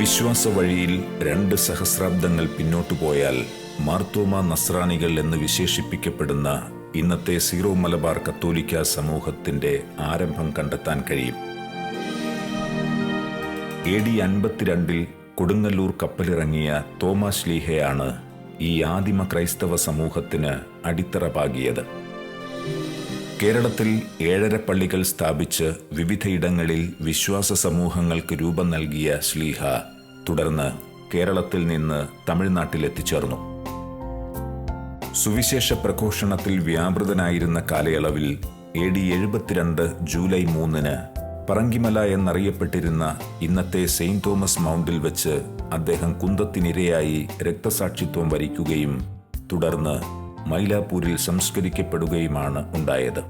വിശ്വാസ വഴിയിൽ 2 സഹസ്രാബ്ദങ്ങൾ പിന്നോട്ടു പോയാൽ മാർത്തോമാ നസ്രാണികൾ എന്ന് വിശേഷിപ്പിക്കപ്പെടുന്ന ഇന്നത്തെ സീറോ മലബാർ കത്തോലിക്ക സമൂഹത്തിന്റെ ആരംഭം കണ്ടെത്താൻ കഴിയും. AD 52 കൊടുങ്ങല്ലൂർ കപ്പലിറങ്ങിയ തോമാ ശ്ലീഹയാണ് ഈ ആദിമ ക്രൈസ്തവ സമൂഹത്തിന് അടിത്തറ പാകിയത്. കേരളത്തിൽ 7 പള്ളികൾ സ്ഥാപിച്ച് വിവിധയിടങ്ങളിൽ വിശ്വാസ സമൂഹങ്ങൾക്ക് രൂപം നൽകിയ ശ്ലീഹ തുടർന്ന് കേരളത്തിൽ നിന്ന് തമിഴ്നാട്ടിൽ എത്തിച്ചേർന്നു. സുവിശേഷ പ്രഘോഷണത്തിൽ വ്യാപൃതനായിരുന്ന കാലയളവിൽ AD 72 ജൂലൈ 3 പറങ്കിമല എന്നറിയപ്പെട്ടിരുന്ന ഇന്നത്തെ സെയിന്റ് തോമസ് മൗണ്ടിൽ വെച്ച് അദ്ദേഹം കുന്തത്തിനിരയായി രക്തസാക്ഷിത്വം വരിക്കുകയും തുടർന്ന് മൈലാപ്പൂരിൽ സംസ്കരിക്കപ്പെടുകയുമാണ് ഉണ്ടായത്.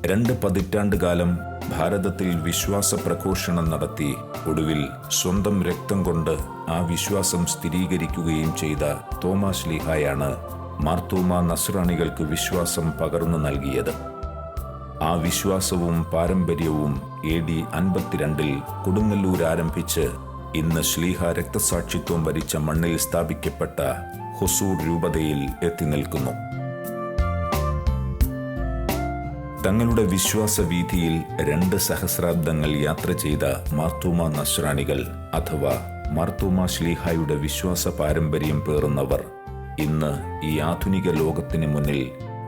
2 പതിറ്റാണ്ടുകാലം ഭാരതത്തിൽ വിശ്വാസ പ്രഘോഷണം നടത്തി ഒടുവിൽ സ്വന്തം രക്തം കൊണ്ട് ആ വിശ്വാസം സ്ഥിരീകരിക്കുകയും ചെയ്ത തോമാ ശ്ലീഹായാണ് മാർത്തോമാ നസ്രാണികൾക്ക് വിശ്വാസം പകർന്നു നൽകിയത്. ആ വിശ്വാസവും പാരമ്പര്യവും AD 52 കൊടുങ്ങല്ലൂർ ആരംഭിച്ച് ഇന്ന് ശ്ലീഹ രക്തസാക്ഷിത്വം വരിച്ച മണ്ണിൽ സ്ഥാപിക്കപ്പെട്ട ഹൊസൂർ രൂപതയിൽ എത്തി നിൽക്കുന്നു. തങ്ങളുടെ വിശ്വാസ വീഥിയിൽ 2 സഹസ്രാബ്ദങ്ങൾ യാത്ര ചെയ്ത മാർത്തോമാ നസ്രാണികൾ അഥവാ മാർത്തോമാ ശ്ലീഹായുടെ വിശ്വാസ പാരമ്പര്യം പേറുന്നവർ ഇന്ന് ഈ ആധുനിക ലോകത്തിന് മുന്നിൽ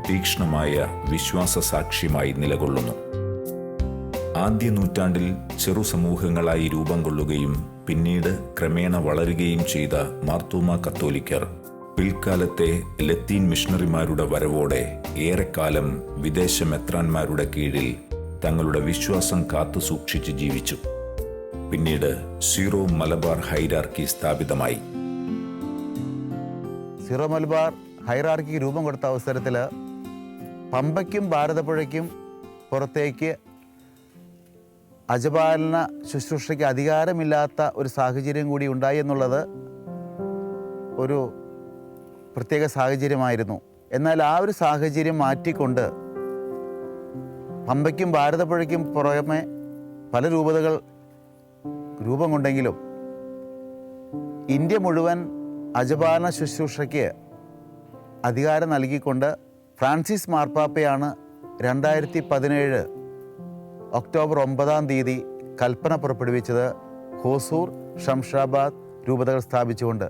തീക്ഷ്ണമായ വിശ്വാസ സാക്ഷ്യമായി നിലകൊള്ളുന്നു. ആദ്യ നൂറ്റാണ്ടിൽ ചെറു സമൂഹങ്ങളായി രൂപം കൊള്ളുകയും പിന്നീട് ക്രമേണ വളരുകയും ചെയ്ത മാർത്തോമാ കത്തോലിക്കർ പിൽക്കാലത്തെ ലത്തീൻ മിഷണറിമാരുടെ വരവോടെ ഏറെക്കാലം വിദേശ മെത്രാന്മാരുടെ കീഴിൽ തങ്ങളുടെ വിശ്വാസം കാത്തു സൂക്ഷിച്ച് ജീവിച്ചു. പിന്നീട് സീറോ മലബാർ ഹൈറാർക്കി സ്ഥാപിതമായി. സീറോ മലബാർ ഹൈറാർക്കിക്ക് രൂപം കൊടുത്ത അവസരത്തിൽ പമ്പയ്ക്കും ഭാരതപ്പുഴയ്ക്കും പുറത്തേക്ക് അജപാലന ശുശ്രൂഷയ്ക്ക് അധികാരമില്ലാത്ത ഒരു സാഹചര്യം കൂടി ഉണ്ടായി എന്നുള്ളത് ഒരു പ്രത്യേക സാഹചര്യമായിരുന്നു. എന്നാൽ ആ ഒരു സാഹചര്യം മാറ്റിക്കൊണ്ട് പമ്പയ്ക്കും ഭാരതപ്പുഴയ്ക്കും പുറമെ പല രൂപതകൾ രൂപം കൊണ്ടെങ്കിലും ഇന്ത്യ മുഴുവൻ അജപാലന ശുശ്രൂഷയ്ക്ക് അധികാരം നൽകിക്കൊണ്ട് ഫ്രാൻസിസ് മാർപ്പാപ്പയാണ് 2017 ഒക്ടോബർ 9 കൽപ്പന പുറപ്പെടുവിച്ചത് ഹോസൂർ, ഷംഷാബാദ് രൂപതകൾ സ്ഥാപിച്ചുകൊണ്ട്.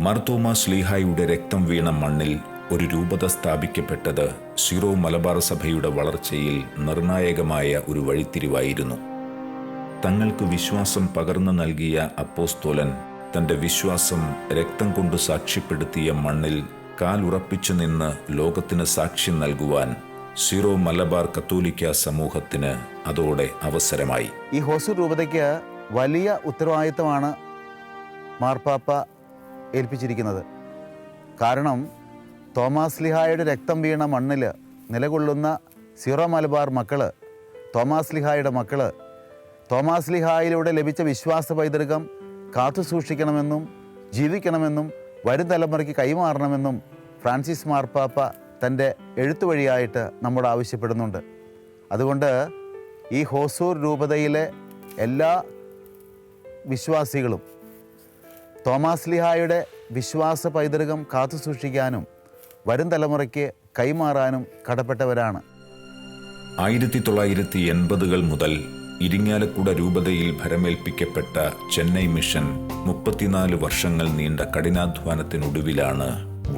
മാർത്തോമാ ശ്ലീഹായുടെ രക്തം വീണ മണ്ണിൽ ഒരു രൂപത സ്ഥാപിക്കപ്പെട്ടത് സീറോ മലബാർ സഭയുടെ വളർച്ചയിൽ നിർണായകമായ ഒരു വഴിത്തിരിവായിരുന്നു. തങ്ങൾക്ക് വിശ്വാസം പകർന്നു നൽകിയ അപ്പോസ്തോലൻ തന്റെ വിശ്വാസം രക്തം കൊണ്ട് സാക്ഷ്യപ്പെടുത്തിയ മണ്ണിൽ കാലുറപ്പിച്ചു നിന്ന് ലോകത്തിന് സാക്ഷ്യം നൽകുവാൻ സീറോ മലബാർ കത്തോലിക്ക സമൂഹത്തിന് അതോടെ അവസരമായി. ഈ ഹോസൂർ രൂപതയ്ക്ക് വലിയ ഉത്തരവാദിത്തമാണ് മാർപ്പാപ്പ ഏൽപ്പിച്ചിരിക്കുന്നത്. കാരണം തോമാശ്ലീഹായുടെ രക്തം വീണ മണ്ണിൽ നിലകൊള്ളുന്ന സീറോ മലബാർ മക്കള്, തോമാശ്ലീഹായുടെ മക്കള്, തോമാശ്ലീഹായിലൂടെ ലഭിച്ച വിശ്വാസ പൈതൃകം കാത്തു സൂക്ഷിക്കണമെന്നും ജീവിക്കണമെന്നും വരും തലമുറയ്ക്ക് കൈമാറണമെന്നും ഫ്രാൻസിസ് മാർപ്പാപ്പ തൻ്റെ എഴുത്തുവഴിയായിട്ട് നമ്മോട് ആവശ്യപ്പെടുന്നുണ്ട്. അതുകൊണ്ട് ഈ ഹോസൂർ രൂപതയിലെ എല്ലാ വിശ്വാസികളും തോമാശ്ലീഹായുടെ വിശ്വാസ പൈതൃകം കാത്തു സൂക്ഷിക്കാനും വരും തലമുറയ്ക്ക് കൈമാറാനും കടപ്പെട്ടവരാണ്. 1980-കൾ മുതൽ ഇരിങ്ങാലക്കുട രൂപതയിൽ ഭരമേൽപ്പിക്കപ്പെട്ട ചെന്നൈ മിഷൻ 34 വർഷങ്ങൾ നീണ്ട കഠിനാധ്വാനത്തിനൊടുവിലാണ്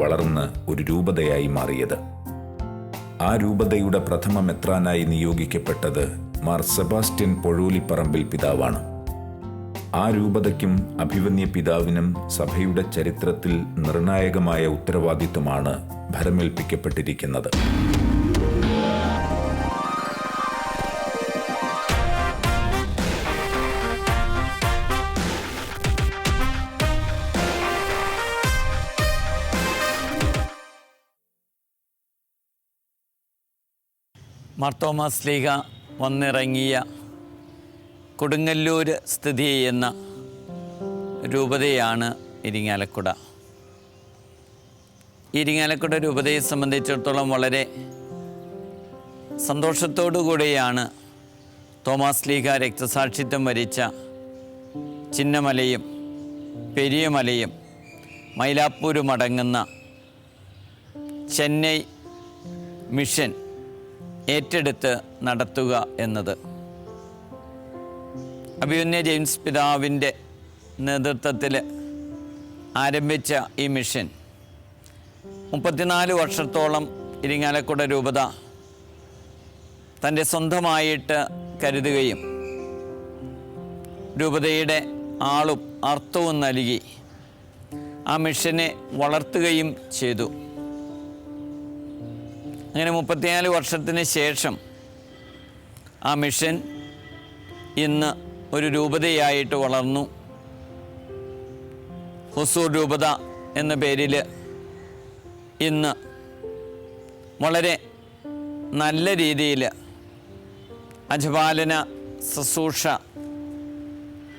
വളർന്ന് ഒരു രൂപതയായി മാറിയത്. ആ രൂപതയുടെ പ്രഥമ മെത്രാനായി നിയോഗിക്കപ്പെട്ടത് മാർ സെബാസ്റ്റ്യൻ പൊഴൂലിപ്പറമ്പിൽ പിതാവാണ്. ആ രൂപതയ്ക്കും അഭിവന്യ പിതാവിനും സഭയുടെ ചരിത്രത്തിൽ നിർണായകമായ ഉത്തരവാദിത്വമാണ് ഭരമേൽപ്പിക്കപ്പെട്ടിരിക്കുന്നത്. മാർത്തോമാ ശ്ലീഹ വന്നിറങ്ങിയ കൊടുങ്ങല്ലൂർ സ്ഥിതി ചെയ്യുന്ന രൂപതയാണ് ഇരിങ്ങാലക്കുട. ഇരിങ്ങാലക്കുട രൂപതയെ സംബന്ധിച്ചിടത്തോളം വളരെ സന്തോഷത്തോടു കൂടിയാണ് തോമാ ശ്ലീഹ രക്തസാക്ഷിത്വം വരിച്ച ചിന്നമലയും പെരിയമലയും മൈലാപ്പൂരും അടങ്ങുന്ന ചെന്നൈ മിഷൻ ഏറ്റെടുത്ത് നടത്തുക എന്നത്. അഭിമന്യ ജെയിംസ് പിതാവിൻ്റെ നേതൃത്വത്തിൽ ആരംഭിച്ച ഈ മിഷൻ 34 വർഷത്തോളം ഇരിങ്ങാലക്കുട രൂപത തൻ്റെ സ്വന്തമായിട്ട് കരുതുകയും രൂപതയുടെ ആളും അർത്ഥവും നൽകി ആ മിഷനെ വളർത്തുകയും ചെയ്തു. അങ്ങനെ 34 വർഷത്തിന് ശേഷം ആ മിഷൻ ഇന്ന് ഒരു രൂപതയായിട്ട് വളർന്നു. ഹൊസൂർ രൂപത എന്ന പേരിൽ ഇന്ന് വളരെ നല്ല രീതിയിൽ അജപാലന ശുശ്രൂഷ,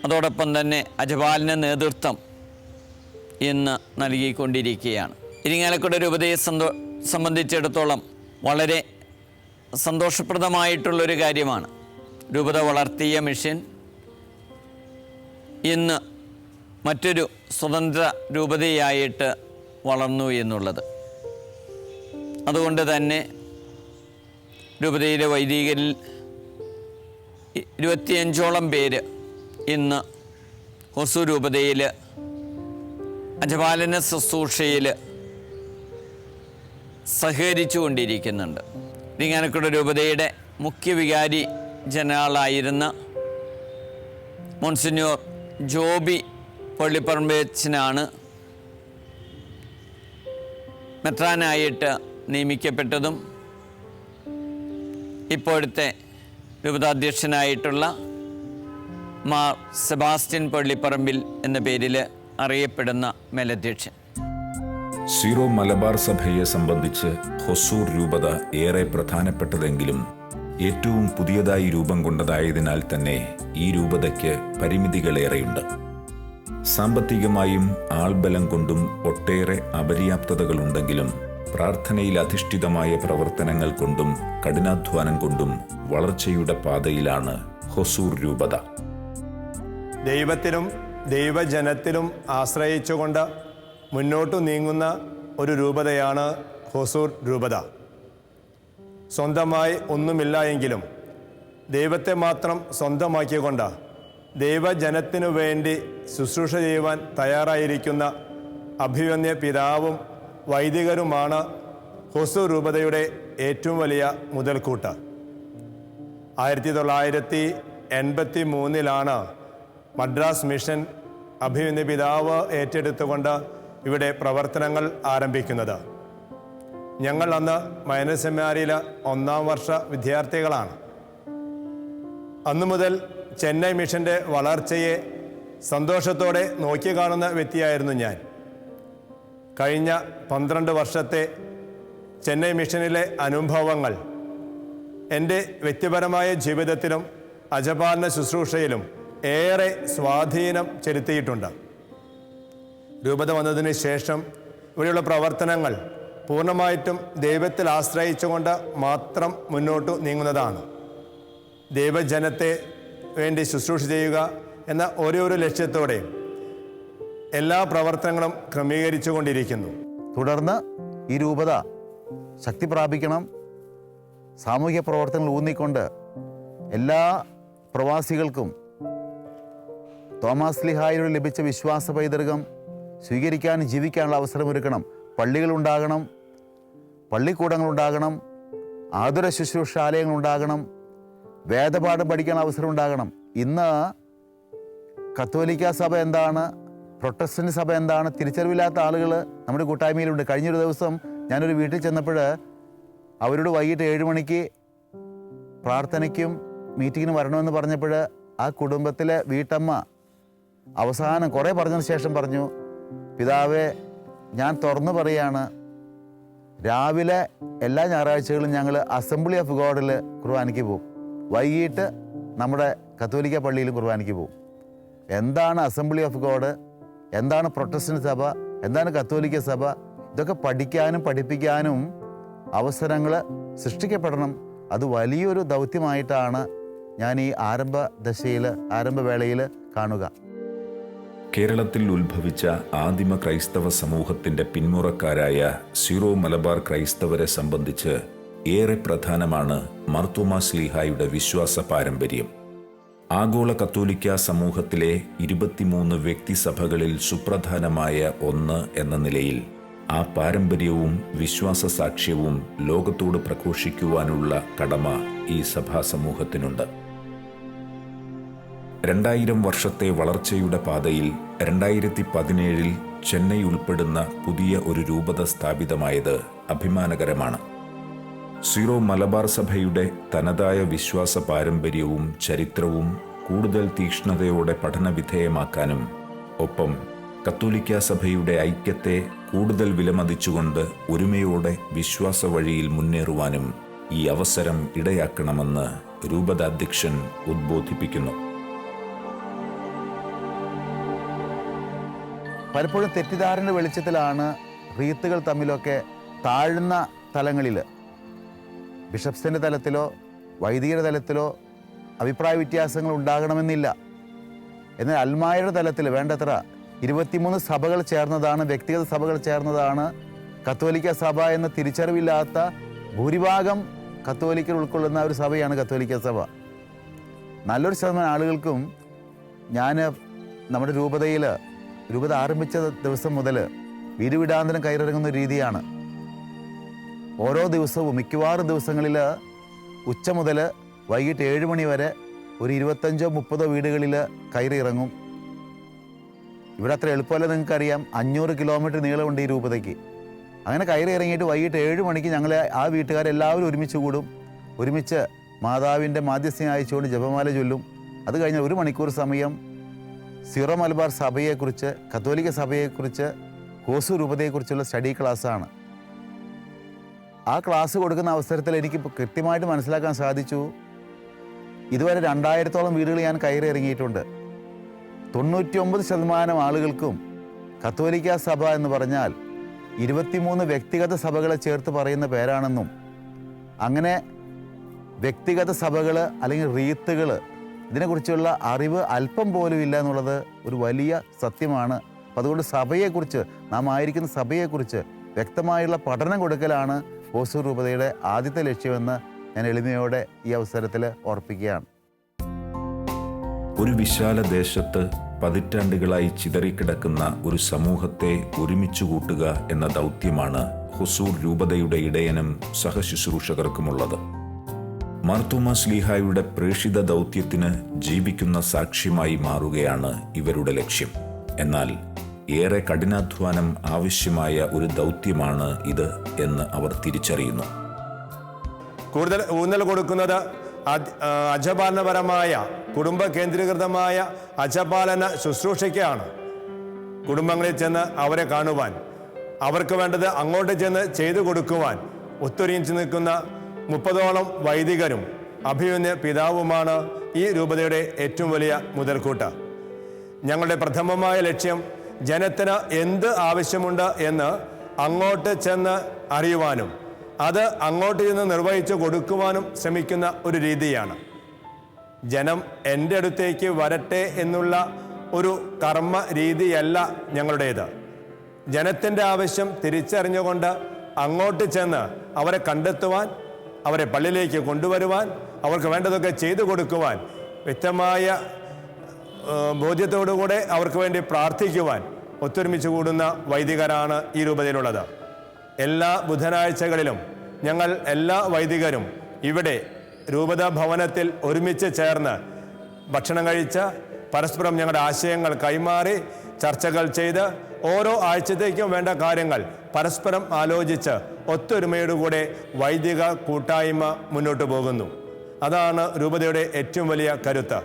അതോടൊപ്പം തന്നെ അജപാലന നേതൃത്വം ഇന്ന് നൽകിക്കൊണ്ടിരിക്കുകയാണ്. ഇരിങ്ങാലക്കുട രൂപതയെ സംബന്ധിച്ചിടത്തോളം വളരെ സന്തോഷപ്രദമായിട്ടുള്ളൊരു കാര്യമാണ് രൂപത വളർത്തിയ മിഷൻ ഇന്ന് മറ്റൊരു സ്വതന്ത്ര രൂപതയായിട്ട് വളർന്നു എന്നുള്ളത്. അതുകൊണ്ട് തന്നെ രൂപതയിലെ വൈദികരിൽ 25ഓളം പേര് ഇന്ന് ഹൊസൂർ രൂപതയിൽ അജപാലന ശുശ്രൂഷയിൽ സഹകരിച്ചു കൊണ്ടിരിക്കുന്നുണ്ട്. ഇരിങ്ങാലക്കുട രൂപതയുടെ മുഖ്യ വികാരി ജനറലായിരുന്ന മോൺസിഞ്ഞോർ ജോബി പള്ളിപ്പറമ്പച്ചനാണ് മെത്രാനായിട്ട് നിയമിക്കപ്പെട്ടതും ഇപ്പോഴത്തെ രൂപതാധ്യക്ഷനായിട്ടുള്ള മാർ സെബാസ്റ്റ്യൻ പള്ളിപ്പറമ്പിൽ എന്ന പേരിൽ അറിയപ്പെടുന്ന മേലധ്യക്ഷൻ. സീറോ മലബാർ സഭയെ സംബന്ധിച്ച് ഹൊസൂർ രൂപത ഏറെ പ്രധാനപ്പെട്ടതെങ്കിലും ഏറ്റവും പുതിയതായി രൂപം കൊണ്ടതായതിനാൽ തന്നെ ഈ രൂപതയ്ക്ക് പരിമിതികളേറെയുണ്ട്. സാമ്പത്തികമായും ആൾബലം കൊണ്ടും ഒട്ടേറെ അപര്യാപ്തതകളുണ്ടെങ്കിലും പ്രാർത്ഥനയിൽ അധിഷ്ഠിതമായ പ്രവർത്തനങ്ങൾ കൊണ്ടും കഠിനാധ്വാനം കൊണ്ടും വളർച്ചയുടെ പാതയിലാണ് ഹൊസൂർ രൂപത. ദൈവത്തിലും ദൈവജനത്തിലും ആശ്രയിച്ചുകൊണ്ട് മുന്നോട്ടു നീങ്ങുന്ന ഒരു രൂപതയാണ് ഹൊസൂർ രൂപത. സ്വന്തമായി ഒന്നുമില്ല എങ്കിലും ദൈവത്തെ മാത്രം സ്വന്തമാക്കിക്കൊണ്ട് ദൈവജനത്തിനു വേണ്ടി ശുശ്രൂഷ ചെയ്യുവാൻ തയ്യാറായിരിക്കുന്ന അഭിമന്യ പിതാവും വൈദികരുമാണ് ഹൊസൂർ രൂപതയുടെ ഏറ്റവും വലിയ മുതൽക്കൂട്ട്. 1983 മദ്രാസ് മിഷൻ അഭിമന്യ പിതാവ് ഏറ്റെടുത്തുകൊണ്ട് ഇവിടെ പ്രവർത്തനങ്ങൾ ആരംഭിക്കുന്നത്. ഞങ്ങൾ അന്ന് മൈനർ സെമിനാരിയിലെ 1ാം വർഷ വിദ്യാർത്ഥികളാണ്. അന്നു മുതൽ ചെന്നൈ മിഷൻ്റെ വളർച്ചയെ സന്തോഷത്തോടെ നോക്കിക്കാണുന്ന വ്യക്തിയായിരുന്നു ഞാൻ. കഴിഞ്ഞ 12 വർഷത്തെ ചെന്നൈ മിഷനിലെ അനുഭവങ്ങൾ എൻ്റെ വ്യക്തിപരമായ ജീവിതത്തിലും അജപാലന ശുശ്രൂഷയിലും ഏറെ സ്വാധീനം ചെലുത്തിയിട്ടുണ്ട്. രൂപത വന്നതിന് ശേഷം ഇവിടെയുള്ള പ്രവർത്തനങ്ങൾ പൂർണ്ണമായിട്ടും ദൈവത്തിൽ ആശ്രയിച്ചുകൊണ്ട് മാത്രം മുന്നോട്ട് നീങ്ങുന്നതാണ്. ദൈവജനത്തെ വേണ്ടി ശുശ്രൂഷ ചെയ്യുക എന്ന ഒരു ലക്ഷ്യത്തോടെ എല്ലാ പ്രവർത്തനങ്ങളും ക്രമീകരിച്ചു കൊണ്ടിരിക്കുന്നു. തുടർന്ന് ഈ രൂപത ശക്തി പ്രാപിക്കണം. സാമൂഹ്യ പ്രവർത്തനങ്ങൾ ഊന്നിക്കൊണ്ട് എല്ലാ പ്രവാസികൾക്കും തോമാസ് സ്ലീഹായിലൂടെ ലഭിച്ച വിശ്വാസ പൈതൃകം സ്വീകരിക്കാനും ജീവിക്കാനുള്ള അവസരമൊരുക്കണം. പള്ളികളുണ്ടാകണം, പള്ളിക്കൂടങ്ങളുണ്ടാകണം, ആതുര ശുശ്രൂഷാലയങ്ങളുണ്ടാകണം, വേദപാഠം പഠിക്കാനുള്ള അവസരം ഉണ്ടാകണം. ഇന്ന് കത്തോലിക്ക സഭ എന്താണ്, പ്രൊട്ടസ്റ്റന്റ് സഭ എന്താണ് തിരിച്ചറിവില്ലാത്ത ആളുകൾ നമ്മുടെ കൂട്ടായ്മയിലുണ്ട്. കഴിഞ്ഞൊരു ദിവസം ഞാനൊരു വീട്ടിൽ ചെന്നപ്പോൾ അവരോട് വൈകിട്ട് 7 മണിക്ക് പ്രാർത്ഥനയ്ക്കും മീറ്റിങ്ങിന് വരണമെന്ന് പറഞ്ഞപ്പോൾ ആ കുടുംബത്തിലെ വീട്ടമ്മ അവസാനം കുറേ പറഞ്ഞതിന് ശേഷം പറഞ്ഞു, പിതാവേ, ഞാൻ തുറന്നു പറയാണ്, രാവിലെ എല്ലാ ഞായറാഴ്ചകളും ഞങ്ങൾ അസംബ്ലി ഓഫ് ഗോഡിൽ കുർബാനയ്ക്ക് പോകും, വൈകിട്ട് നമ്മുടെ കത്തോലിക്ക പള്ളിയിലും കുർബാനയ്ക്ക് പോകും. എന്താണ് അസംബ്ലി ഓഫ് ഗോഡ്, എന്താണ് പ്രൊട്ടസ്റ്റന്റ് സഭ, എന്താണ് കത്തോലിക്ക സഭ, ഇതൊക്കെ പഠിക്കാനും പഠിപ്പിക്കാനും അവസരങ്ങൾ സൃഷ്ടിക്കപ്പെടണം. അത് വലിയൊരു ദൗത്യമായിട്ടാണ് ഞാൻ ഈ ആരംഭവേളയിൽ കാണുക. കേരളത്തിൽ ഉത്ഭവിച്ച ആദിമ ക്രൈസ്തവ സമൂഹത്തിന്റെ പിന്മുറക്കാരായ സീറോ മലബാർ ക്രൈസ്തവരെ സംബന്ധിച്ച് ഏറെ പ്രധാനമാണ് മാർത്തോമാ ശ്ലീഹായുടെ വിശ്വാസ പാരമ്പര്യം. ആഗോള കത്തോലിക്ക സമൂഹത്തിലെ 23 വ്യക്തിസഭകളിൽ സുപ്രധാനമായ ഒന്ന് എന്ന നിലയിൽ ആ പാരമ്പര്യവും വിശ്വാസ സാക്ഷ്യവും ലോകത്തോട് പ്രഘോഷിക്കുവാനുള്ള കടമ ഈ സഭാ സമൂഹത്തിനുണ്ട്. 2000 വർഷത്തെ വളർച്ചയുടെ പാതയിൽ 2017 ചെന്നൈ ഉൾപ്പെടുന്ന പുതിയ ഒരു രൂപത സ്ഥാപിതമായത് അഭിമാനകരമാണ്. സീറോ മലബാർ സഭയുടെ തനതായ വിശ്വാസ പാരമ്പര്യവും ചരിത്രവും കൂടുതൽ തീക്ഷ്ണതയോടെ പഠനവിധേയമാക്കാനും ഒപ്പം കത്തോലിക്ക സഭയുടെ ഐക്യത്തെ കൂടുതൽ വിലമതിച്ചുകൊണ്ട് ഒരുമയോടെ വിശ്വാസ വഴിയിൽ മുന്നേറുവാനും ഈ അവസരം ഇടയാക്കണമെന്ന് രൂപതാധ്യക്ഷൻ ഉദ്ബോധിപ്പിക്കുന്നു. പലപ്പോഴും തെറ്റിദ്ധാരണ വെളിച്ചത്തിലാണ് റീത്തുകൾ തമ്മിലൊക്കെ താഴ്ന്ന തലങ്ങളിൽ, ബിഷപ്സിൻ്റെ തലത്തിലോ വൈദികരുടെ തലത്തിലോ അഭിപ്രായ വ്യത്യാസങ്ങൾ ഉണ്ടാകണമെന്നില്ല. എന്നാൽ അൽമായയുടെ തലത്തിൽ വേണ്ടത്ര 23 സഭകൾ ചേർന്നതാണ്, വ്യക്തിഗത സഭകൾ ചേർന്നതാണ് കത്തോലിക്ക സഭ എന്ന തിരിച്ചറിവില്ലാത്ത ഭൂരിഭാഗം കത്തോലിക്കർ ഉൾക്കൊള്ളുന്ന ഒരു സഭയാണ് കത്തോലിക്ക സഭ. നല്ലൊരു ശതമാനം ആളുകൾക്കും ഞാൻ നമ്മുടെ രൂപത ആരംഭിച്ച ദിവസം മുതൽ വീടുവിടാന്തരം കയറിറങ്ങുന്ന രീതിയാണ്. ഓരോ ദിവസവും മിക്കവാറും ദിവസങ്ങളിൽ ഉച്ച മുതൽ വൈകിട്ട് 7 മണി വരെ ഒരു 25-30 വീടുകളിൽ കയറി ഇറങ്ങും. ഇവിടെ അത്ര എളുപ്പമല്ല, നിങ്ങൾക്കറിയാം. 500 കിലോമീറ്റർ നീളമുണ്ട് ഈ രൂപതയ്ക്ക്. അങ്ങനെ കയറി ഇറങ്ങിയിട്ട് വൈകിട്ട് 7 മണിക്ക് ഞങ്ങൾ ആ വീട്ടുകാരെല്ലാവരും ഒരുമിച്ച് കൂടും. ഒരുമിച്ച് മാതാവിൻ്റെ മാധ്യസ്ഥ്യം അയച്ചുകൊണ്ട് ജപമാല ചൊല്ലും. അത് കഴിഞ്ഞാൽ 1 മണിക്കൂർ സമയം സീറോ മലബാർ സഭയെക്കുറിച്ച്, കത്തോലിക്ക സഭയെക്കുറിച്ച്, ഹോസൂർ രൂപതയെക്കുറിച്ചുള്ള സ്റ്റഡി ക്ലാസ്സാണ്. ആ ക്ലാസ് കൊടുക്കുന്ന അവസരത്തിൽ എനിക്ക് കൃത്യമായിട്ട് മനസ്സിലാക്കാൻ സാധിച്ചു, ഇതുവരെ 2000-ഓളം വീടുകൾ ഞാൻ കയറി ഇറങ്ങിയിട്ടുണ്ട്. 99% ആളുകൾക്കും കത്തോലിക്ക സഭ എന്ന് പറഞ്ഞാൽ 23 വ്യക്തിഗത സഭകളെ ചേർത്ത് പറയുന്ന പേരാണെന്നും അങ്ങനെ വ്യക്തിഗത സഭകൾ അല്ലെങ്കിൽ റീത്തുകൾ ഇതിനെക്കുറിച്ചുള്ള അറിവ് അല്പം പോലും ഇല്ല എന്നുള്ളത് ഒരു വലിയ സത്യമാണ്. അതുകൊണ്ട് സഭയെക്കുറിച്ച്, നാം ആയിരിക്കുന്ന സഭയെക്കുറിച്ച് വ്യക്തമായുള്ള പഠനം കൊടുക്കലാണ് ഹോസൂർ രൂപതയുടെ ആദ്യത്തെ ലക്ഷ്യമെന്ന് ഞാൻ എളിമയോടെ ഈ അവസരത്തിൽ ഓർപ്പിക്കുകയാണ്. ഒരു വിശാല ദേശത്ത് പതിറ്റാണ്ടുകളായി ചിതറിക്കിടക്കുന്ന ഒരു സമൂഹത്തെ ഒരുമിച്ചു കൂട്ടുക എന്ന ദൗത്യമാണ് ഹൊസൂർ രൂപതയുടെ ഇടയനും സഹശുശ്രൂഷകർക്കുമുള്ളത്. മാർത്തോമാ ശ്ലീഹായുടെ പ്രേഷിത ദൗത്യത്തിന് ജീവിക്കുന്ന സാക്ഷ്യമായി മാറുകയാണ് ഇവരുടെ ലക്ഷ്യം. എന്നാൽ ഏറെ കഠിനാധ്വാനം ആവശ്യമായ ഒരു ദൗത്യമാണ് ഇത് എന്ന് അവർ തിരിച്ചറിയുന്നു. കൂടുതൽ ഊന്നൽ കൊടുക്കുന്നത് അജപാലനപരമായ, കുടുംബ കേന്ദ്രീകൃതമായ അജപാലന ശുശ്രൂഷയ്ക്കാണ്. കുടുംബങ്ങളിൽ ചെന്ന് അവരെ കാണുവാൻ, അവർക്ക് വേണ്ടത് അങ്ങോട്ട് ചെന്ന് ചെയ്തു കൊടുക്കുവാൻ ഒത്തൊരുമിച്ച് നിൽക്കുന്ന 30ഓളം വൈദികരും അഭിമന്യ പിതാവുമാണ് ഈ രൂപതയുടെ ഏറ്റവും വലിയ മുതൽക്കൂട്ട്. ഞങ്ങളുടെ പ്രഥമമായ ലക്ഷ്യം ജനത്തിന് എന്ത് ആവശ്യമുണ്ട് എന്ന് അങ്ങോട്ട് ചെന്ന് അറിയുവാനും അത് അങ്ങോട്ട് ചെന്ന് നിർവഹിച്ചു കൊടുക്കുവാനും ശ്രമിക്കുന്ന ഒരു രീതിയാണ്. ജനം എൻ്റെ അടുത്തേക്ക് വരട്ടെ എന്നുള്ള ഒരു കർമ്മ രീതിയല്ല ഞങ്ങളുടേത്. ജനത്തിൻ്റെ ആവശ്യം തിരിച്ചറിഞ്ഞുകൊണ്ട് അങ്ങോട്ട് ചെന്ന് അവരെ കണ്ടെത്തുവാൻ, അവരെ പള്ളിയിലേക്ക് കൊണ്ടുവരുവാൻ, അവർക്ക് വേണ്ടതൊക്കെ ചെയ്തു കൊടുക്കുവാൻ, വ്യക്തമായ ബോധ്യത്തോടുകൂടെ അവർക്ക് വേണ്ടി പ്രാർത്ഥിക്കുവാൻ ഒത്തൊരുമിച്ച് കൂടുന്ന വൈദികരാണ് ഈ രൂപതയിലുള്ളത്. എല്ലാ ബുധനാഴ്ചകളിലും ഞങ്ങൾ എല്ലാ വൈദികരും ഇവിടെ രൂപതാ ഭവനത്തിൽ ഒരുമിച്ച് ചേർന്ന് ഭക്ഷണം കഴിച്ച് പരസ്പരം ഞങ്ങളുടെ ആശയങ്ങൾ കൈമാറി ചർച്ചകൾ ചെയ്ത് ഓരോ ആഴ്ചത്തേക്കും വേണ്ട കാര്യങ്ങൾ പരസ്പരം ആലോചിച്ച് ഒത്തൊരുമയോടുകൂടെ വൈദിക കൂട്ടായ്മ മുന്നോട്ട് പോകുന്നു. അതാണ് രൂപതയുടെ ഏറ്റവും വലിയ കരുത്ത്.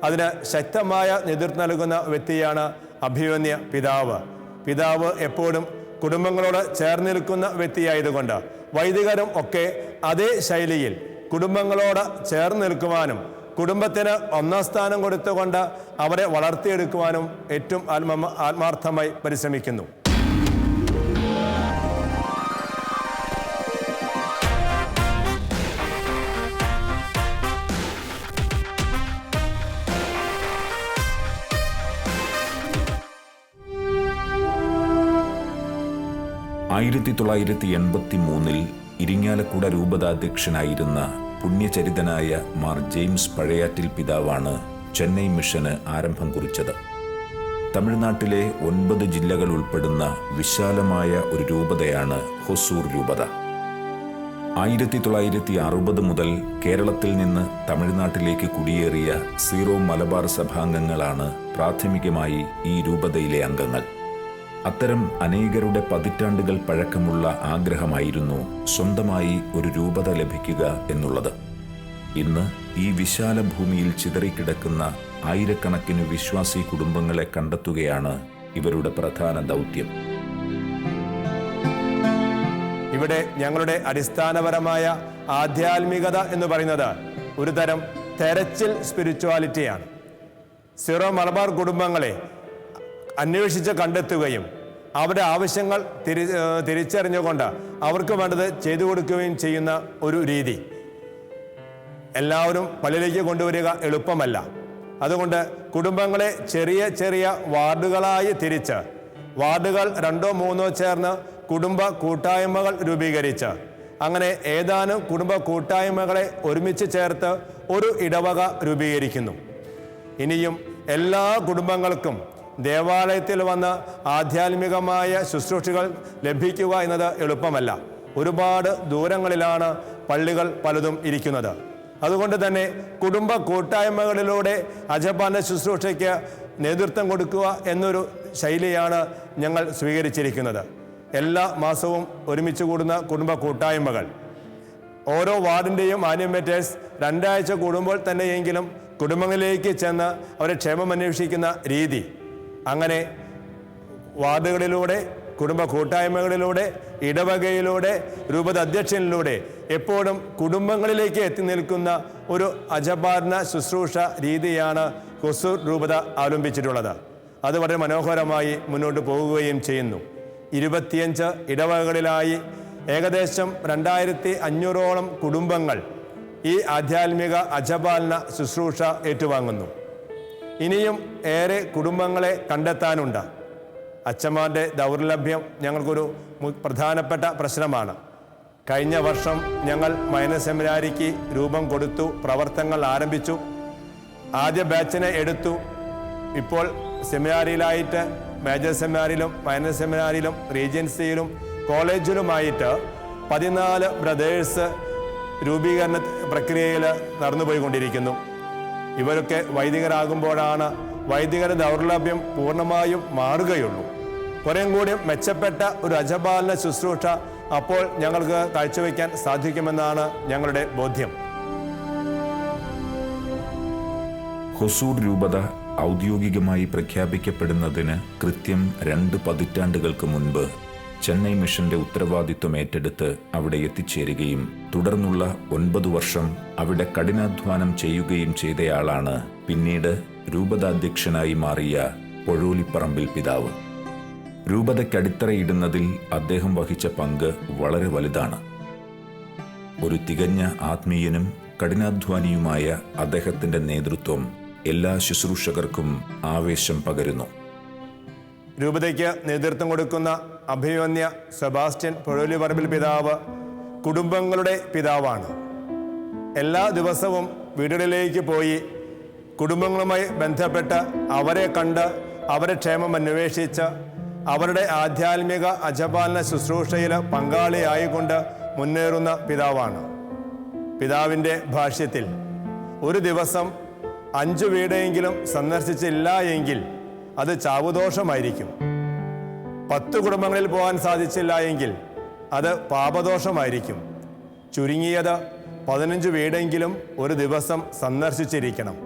അതിന് ശക്തമായ നേതൃത്വം നൽകുന്ന വ്യക്തിയാണ് അഭിമന്യ പിതാവ്. പിതാവ് എപ്പോഴും കുടുംബങ്ങളോട് ചേർന്ന് നിൽക്കുന്ന വ്യക്തിയായതുകൊണ്ട് വൈദികരും ഒക്കെ അതേ ശൈലിയിൽ കുടുംബങ്ങളോട് ചേർന്ന് നിൽക്കുവാനും കുടുംബത്തിന് ഒന്നാം സ്ഥാനം കൊടുത്തുകൊണ്ട് അവരെ വളർത്തിയെടുക്കുവാനും ഏറ്റവും ആത്മാർത്ഥമായി പരിശ്രമിക്കുന്നു. 1983 ഇരിങ്ങാലക്കുട രൂപതാധ്യക്ഷനായിരുന്ന പുണ്യചരിതനായ മാർ ജെയിംസ് പഴയാറ്റിൽ പിതാവാണ് ചെന്നൈ മിഷന് ആരംഭം കുറിച്ചത്. തമിഴ്നാട്ടിലെ 9 ജില്ലകൾ ഉൾപ്പെടുന്ന വിശാലമായ ഒരു രൂപതയാണ് ഹൊസൂർ രൂപത. 1960 മുതൽ കേരളത്തിൽ നിന്ന് തമിഴ്നാട്ടിലേക്ക് കുടിയേറിയ സീറോ മലബാർ സഭാംഗങ്ങളാണ് പ്രാഥമികമായി ഈ രൂപതയിലെ അംഗങ്ങൾ. അത്തരം അനേകരുടെ പതിറ്റാണ്ടുകൾ പഴക്കമുള്ള ആഗ്രഹമായിരുന്നു സ്വന്തമായി ഒരു രൂപത ലഭിക്കുക എന്നുള്ളത്. ഇന്ന് ഈ വിശാല ഭൂമിയിൽ ചിതറിക്കിടക്കുന്ന ആയിരക്കണക്കിന് വിശ്വാസി കുടുംബങ്ങളെ കണ്ടെത്തുകയാണ് ഇവരുടെ പ്രധാന ദൗത്യം. ഇവിടെ ഞങ്ങളുടെ അടിസ്ഥാനപരമായ ആധ്യാത്മികത എന്ന് പറയുന്നത് ഒരു തരം തെരച്ചിൽ സ്പിരിച്വാലിറ്റിയാണ്. സീറോ മലബാർ കുടുംബങ്ങളെ അന്വേഷിച്ച് കണ്ടെത്തുകയും അവരുടെ ആവശ്യങ്ങൾ തിരിച്ചറിഞ്ഞുകൊണ്ട് അവർക്ക് വേണ്ടത് ചെയ്തു കൊടുക്കുകയും ചെയ്യുന്ന ഒരു രീതി. എല്ലാവരും പള്ളിയിലേക്ക് കൊണ്ടുവരിക എളുപ്പമല്ല. അതുകൊണ്ട് കുടുംബങ്ങളെ ചെറിയ ചെറിയ വാർഡുകളായി തിരിച്ച്, വാർഡുകൾ 2 or 3 ചേർന്ന് കുടുംബ കൂട്ടായ്മകൾ രൂപീകരിച്ച്, അങ്ങനെ ഏതാനും കുടുംബ കൂട്ടായ്മകളെ ഒരുമിച്ച് ചേർത്ത് ഒരു ഇടവക രൂപീകരിക്കുന്നു. ഇനിയും എല്ലാ കുടുംബങ്ങൾക്കും ദേവാലയത്തിൽ വന്ന് ആധ്യാത്മികമായ ശുശ്രൂഷകൾ ലഭിക്കുക എന്നത് എളുപ്പമല്ല. ഒരുപാട് ദൂരങ്ങളിലാണ് പള്ളികൾ പലതും ഇരിക്കുന്നത്. അതുകൊണ്ട് തന്നെ കുടുംബ കൂട്ടായ്മകളിലൂടെ അജപാന ശുശ്രൂഷയ്ക്ക് നേതൃത്വം കൊടുക്കുക എന്നൊരു ശൈലിയാണ് ഞങ്ങൾ സ്വീകരിച്ചിരിക്കുന്നത്. എല്ലാ മാസവും ഒരുമിച്ച് കൂടുന്ന കുടുംബ കൂട്ടായ്മകൾ, ഓരോ വാർഡിൻ്റെയും ആനിമേറ്റേഴ്സ് 2 ആഴ്ച കൂടുമ്പോൾ തന്നെയെങ്കിലും കുടുംബങ്ങളിലേക്ക് ചെന്ന് അവരെ ക്ഷേമം അന്വേഷിക്കുന്ന രീതി. അങ്ങനെ വാർഡുകളിലൂടെ, കുടുംബ കൂട്ടായ്മകളിലൂടെ, ഇടവകയിലൂടെ, രൂപത അധ്യക്ഷനിലൂടെ എപ്പോഴും കുടുംബങ്ങളിലേക്ക് എത്തി നിൽക്കുന്ന ഒരു അജപാന ശുശ്രൂഷ രീതിയാണ് ഹൊസൂർ രൂപത അവലംബിച്ചിട്ടുള്ളത്. അത് വളരെ മനോഹരമായി മുന്നോട്ട് പോകുകയും ചെയ്യുന്നു. 25 ഇടവകകളിലായി ഏകദേശം 2500ഓളം കുടുംബങ്ങൾ ഈ ആധ്യാത്മിക അജപാലന ശുശ്രൂഷ ഏറ്റുവാങ്ങുന്നു. ഇനിയും ഏറെ കുടുംബങ്ങളെ കണ്ടെത്താനുണ്ട്. അച്ഛന്മാരുടെ ദൗർലഭ്യം ഞങ്ങൾക്കൊരു പ്രധാനപ്പെട്ട പ്രശ്നമാണ്. കഴിഞ്ഞ വർഷം ഞങ്ങൾ മൈനർ സെമിനാരിക്ക് രൂപം കൊടുത്തു, പ്രവർത്തനങ്ങൾ ആരംഭിച്ചു. ആദ്യ ബാച്ചിനെ എടുത്തു. ഇപ്പോൾ സെമിനാരിയിലായിട്ട് മേജർ സെമിനാരിയിലും മൈനർ സെമിനാരിയിലും റീജൻസിയിലും കോളേജിലുമായിട്ട് 14 ബ്രദേഴ്സ് രൂപീകരണ പ്രക്രിയയിൽ നടന്നുപോയിക്കൊണ്ടിരിക്കുന്നു. ഇവരൊക്കെ വൈദികരാകുമ്പോഴാണ് വൈദികരുടെ ദൗർലഭ്യം പൂർണ്ണമായും മാറുകയുള്ളൂ. കുറേയും കൂടി മെച്ചപ്പെട്ട ഒരു അജപാലന ശുശ്രൂഷ അപ്പോൾ ഞങ്ങൾക്ക് കാഴ്ചവെക്കാൻ സാധിക്കുമെന്നാണ് ഞങ്ങളുടെ ബോധ്യം. ഹൊസൂർ രൂപത ഔദ്യോഗികമായി പ്രഖ്യാപിക്കപ്പെടുന്നതിന് കൃത്യം 2 പതിറ്റാണ്ടുകൾക്ക് മുൻപ് ചെന്നൈ മിഷന്റെ ഉത്തരവാദിത്വം ഏറ്റെടുത്ത് അവിടെ എത്തിച്ചേരുകയും തുടർന്നുള്ള 9 വർഷം അവിടെ കഠിനാധ്വാനം ചെയ്യുകയും ചെയ്തയാളാണ് പിന്നീട് രൂപതാധ്യക്ഷനായി മാറിയ പൊഴോലിപ്പറമ്പിൽ പിതാവ്. രൂപതയ്ക്കടിത്തറയിടുന്നതിൽ അദ്ദേഹം വഹിച്ച പങ്ക് വളരെ വലുതാണ്. ഒരു തികഞ്ഞ ആത്മീയനും കഠിനാധ്വാനിയുമായ അദ്ദേഹത്തിന്റെ നേതൃത്വം എല്ലാ ശുശ്രൂഷകർക്കും ആവേശം പകരുന്നു. രൂപതയ്ക്ക് നേതൃത്വം കൊടുക്കുന്ന അഭിമന്യ സെബാസ്റ്റ്യൻ പൊഴോലിപ്പറമ്പിൽ പിതാവ് കുടുംബങ്ങളുടെ പിതാവാണ്. എല്ലാ ദിവസവും വീടുകളിലേക്ക് പോയി കുടുംബങ്ങളുമായി ബന്ധപ്പെട്ട് അവരെ കണ്ട് അവരെ ക്ഷേമം അന്വേഷിച്ച് അവരുടെ ആധ്യാത്മിക അജപാലന ശുശ്രൂഷയിൽ പങ്കാളിയായിക്കൊണ്ട് മുന്നേറുന്ന പിതാവാണ്. പിതാവിൻ്റെ ഭാഷ്യത്തിൽ ഒരു ദിവസം 5 വീടെങ്കിലും സന്ദർശിച്ചില്ല എങ്കിൽ അത് ചാവുദോഷമായിരിക്കും. 10 കുടുംബങ്ങളിൽ പോകാൻ സാധിച്ചില്ല എങ്കിൽ അത് പാപദോഷമായിരിക്കും. ചുരുങ്ങിയത് 15 വീടെങ്കിലും ഒരു ദിവസം സന്ദർശിച്ചിരിക്കണം.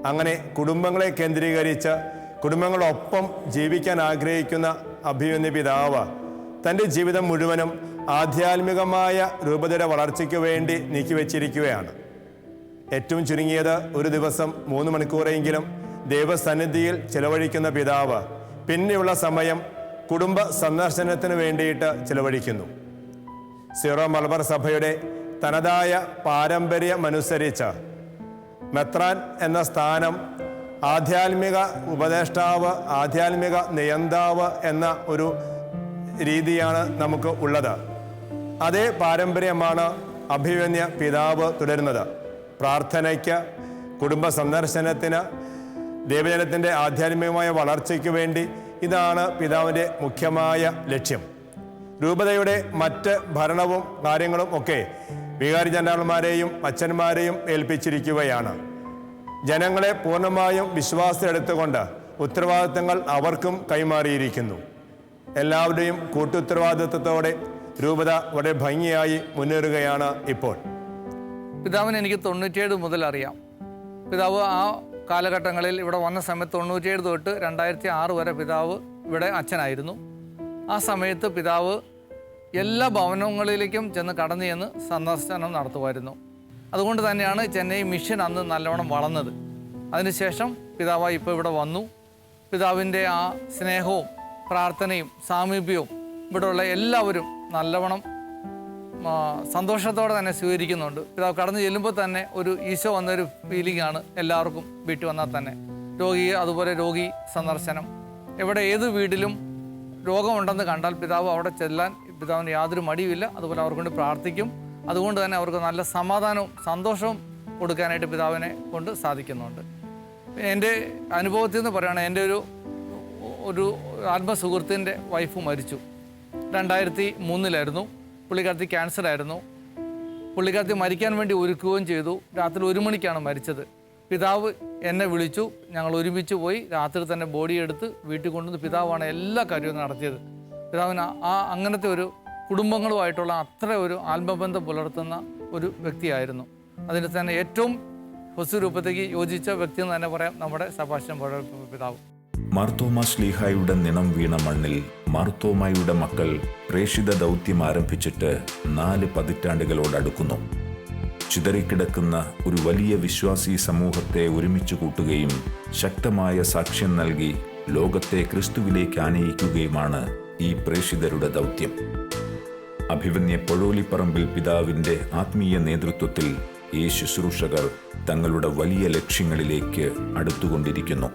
അങ്ങനെ കുടുംബങ്ങളെ കേന്ദ്രീകരിച്ച് കുടുംബങ്ങളൊപ്പം ജീവിക്കാൻ ആഗ്രഹിക്കുന്ന അഭിമന്യ പിതാവ് തൻ്റെ ജീവിതം മുഴുവനും ആധ്യാത്മികമായ രൂപതയുടെ വളർച്ചയ്ക്ക് വേണ്ടി നീക്കിവെച്ചിരിക്കുകയാണ്. ഏറ്റവും ചുരുങ്ങിയത് ഒരു ദിവസം 3 മണിക്കൂറെങ്കിലും ദൈവസന്നിധിയിൽ ചെലവഴിക്കുന്ന പിതാവ് പിന്നെയുള്ള സമയം കുടുംബ സന്ദർശനത്തിന് വേണ്ടിയിട്ട് ചെലവഴിക്കുന്നു. സീറോ മലബാർ സഭയുടെ തനതായ പാരമ്പര്യമനുസരിച്ച് മെത്രാൻ എന്ന സ്ഥാനം ആധ്യാത്മിക ഉപദേഷ്ടാവ്, ആധ്യാത്മിക നിയന്താവ് എന്ന ഒരു രീതിയാണ് നമുക്ക് ഉള്ളത്. അതേ പാരമ്പര്യമാണ് അഭിമന്യ പിതാവ് തുടരുന്നത്. പ്രാർത്ഥനയ്ക്ക്, കുടുംബ സന്ദർശനത്തിന്, ദൈവജനത്തിൻ്റെ ആധ്യാത്മികമായ വളർച്ചയ്ക്ക് വേണ്ടി ഇതാണ് പിതാവിൻ്റെ മുഖ്യമായ ലക്ഷ്യം. രൂപതയുടെ മറ്റ് ഭരണവും കാര്യങ്ങളും ഒക്കെ വികാരി ജനറൽമാരെയും അച്ഛന്മാരെയും ഏൽപ്പിച്ചിരിക്കുകയാണ്. ജനങ്ങളെ പൂർണ്ണമായും വിശ്വാസത്തിലെടുത്തുകൊണ്ട് ഉത്തരവാദിത്തങ്ങൾ അവർക്കും കൈമാറിയിരിക്കുന്നു. എല്ലാവരുടെയും കൂട്ടുത്തരവാദിത്വത്തോടെ രൂപത വളരെ ഭംഗിയായി മുന്നേറുകയാണ് ഇപ്പോൾ. പിതാവിനെ എനിക്ക് 97 മുതൽ അറിയാം. പിതാവ് ആ കാലഘട്ടങ്ങളിൽ ഇവിടെ വന്ന സമയത്ത് 97 തൊട്ട് 2006 വരെ പിതാവ് ഇവിടെ അച്ഛനായിരുന്നു. ആ സമയത്ത് പിതാവ് എല്ലാ ഭവനങ്ങളിലേക്കും ചെന്ന് കടന്നു ചെന്ന് സന്ദർശനം നടത്തുമായിരുന്നു. അതുകൊണ്ട് തന്നെയാണ് ചെന്നൈ മിഷൻ അന്ന് നല്ലവണ്ണം വളർന്നത്. അതിനുശേഷം പിതാവ് ഇപ്പോൾ ഇവിടെ വന്നു. പിതാവിൻ്റെ ആ സ്നേഹവും പ്രാർത്ഥനയും സാമീപ്യവും ഇവിടെയുള്ള എല്ലാവരും നല്ലവണ്ണം സന്തോഷത്തോടെ തന്നെ സ്വീകരിക്കുന്നുണ്ട്. പിതാവ് കടന്നു ചെല്ലുമ്പോൾ തന്നെ ഒരു ഈശോ വന്നൊരു ഫീലിംഗ് ആണ് എല്ലാവർക്കും വീട്ടിൽ വന്നാൽ തന്നെ. അതുപോലെ രോഗി സന്ദർശനം, എവിടെ ഏത് വീട്ടിലും രോഗമുണ്ടെന്ന് കണ്ടാൽ പിതാവ് അവിടെ ചെല്ലാൻ പിതാവിന് യാതൊരു മടിയുമില്ല. അതുപോലെ അവർക്ക് വേണ്ടി പ്രാർത്ഥിക്കും. അതുകൊണ്ട് തന്നെ അവർക്ക് നല്ല സമാധാനവും സന്തോഷവും കൊടുക്കാനായിട്ട് പിതാവിനെ കൊണ്ട് സാധിക്കുന്നുണ്ട്. എൻ്റെ അനുഭവത്തിൽ നിന്ന് പറയുകയാണെങ്കിൽ എൻ്റെ ഒരു ആത്മസുഹൃത്തിൻ്റെ വൈഫ് മരിച്ചു. 2003 പുള്ളിക്കാരത്തി ക്യാൻസറായിരുന്നു. പുള്ളിക്കാരത്തി മരിക്കാൻ വേണ്ടി ഒരുക്കുകയും ചെയ്തു. രാത്രി 1 മണിക്കാണ് മരിച്ചത്. പിതാവ് എന്നെ വിളിച്ചു. ഞങ്ങൾ ഒരുമിച്ച് പോയി രാത്രി തന്നെ ബോഡി എടുത്ത് വീട്ടിൽ കൊണ്ടുവന്ന് പിതാവാണ് എല്ലാ കാര്യവും നടത്തിയത്. പിതാവിന് അങ്ങനത്തെ ഒരു കുടുംബങ്ങളുമായിട്ടുള്ള അത്ര ഒരു ആത്മബന്ധം പുലർത്തുന്ന ഒരു വ്യക്തിയായിരുന്നു. അതിന് തന്നെ ഏറ്റവും ഹൊസുരൂപത്തേക്ക് യോജിച്ച വ്യക്തി എന്ന് തന്നെ പറയാം നമ്മുടെ സെബാസ്റ്റ്യൻ പിതാവ്. മാർത്തോമാ ശ്ലീഹായുടെ നിണം വീണ മണ്ണിൽ മാർത്തോമായുടെ മക്കൾ പ്രേഷിത ദൗത്യം ആരംഭിച്ചിട്ട് 4 പതിറ്റാണ്ടുകളോടടുക്കുന്നു. ചിതറിക്കിടക്കുന്ന ഒരു വലിയ വിശ്വാസി സമൂഹത്തെ ഒരുമിച്ച് കൂട്ടുകയും ശക്തമായ സാക്ഷ്യം നൽകി ലോകത്തെ ക്രിസ്തുവിലേക്ക് ആനയിക്കുകയുമാണ് ഈ പ്രേഷിതരുടെ ദൗത്യം. അഭിമന്യ പൊഴോലിപ്പറമ്പിൽ പിതാവിൻ്റെ ആത്മീയ നേതൃത്വത്തിൽ ഈ ശുശ്രൂഷകർ തങ്ങളുടെ വലിയ ലക്ഷ്യങ്ങളിലേക്ക് അടുത്തുകൊണ്ടിരിക്കുന്നു.